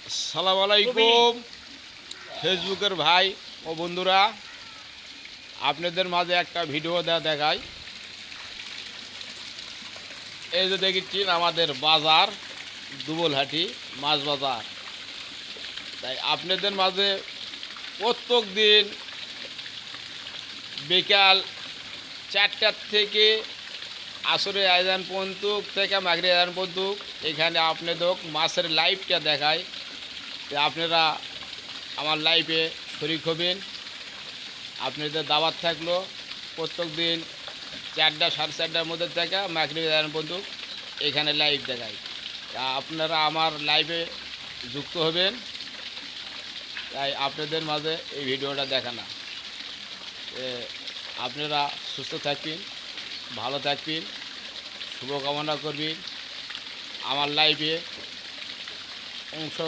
আসসালামু আলাইকুম ফেসবুকের ভাই ও বন্ধুরা, আপনাদের মাঝে একটা ভিডিও দেখাই। এই যে দেখেছেন আমাদের বাজার দুবলহাটি মাছ বাজার। তাই আপনাদের মাঝে প্রত্যেক দিন বিকাল 4টার থেকে আসরের আয়োজন পর্যন্ত থেকে মাগরিবের আয়োজন পর্যন্ত এখানে আপনাদের মাছের লাইভটা দেখায়। আপনারা আমার লাইভে শরিক হবেন। আপনাদের দাওয়াত থাকলো প্রত্যেক দিন 4টা সাড়ে 4টার মধ্যে থেকে মাগরিবের আয়োজন পর্যন্ত এখানে লাইভ দেখায়। তা আপনারা আমার লাইভে যুক্ত হবেন, তাই আপনাদের মাঝে এই ভিডিওটা দেখানো। আপনারা সুস্থ থাকবেন, ভালো থাকবেন, শুভকামনা করবেন। আমার লাইভে অংশ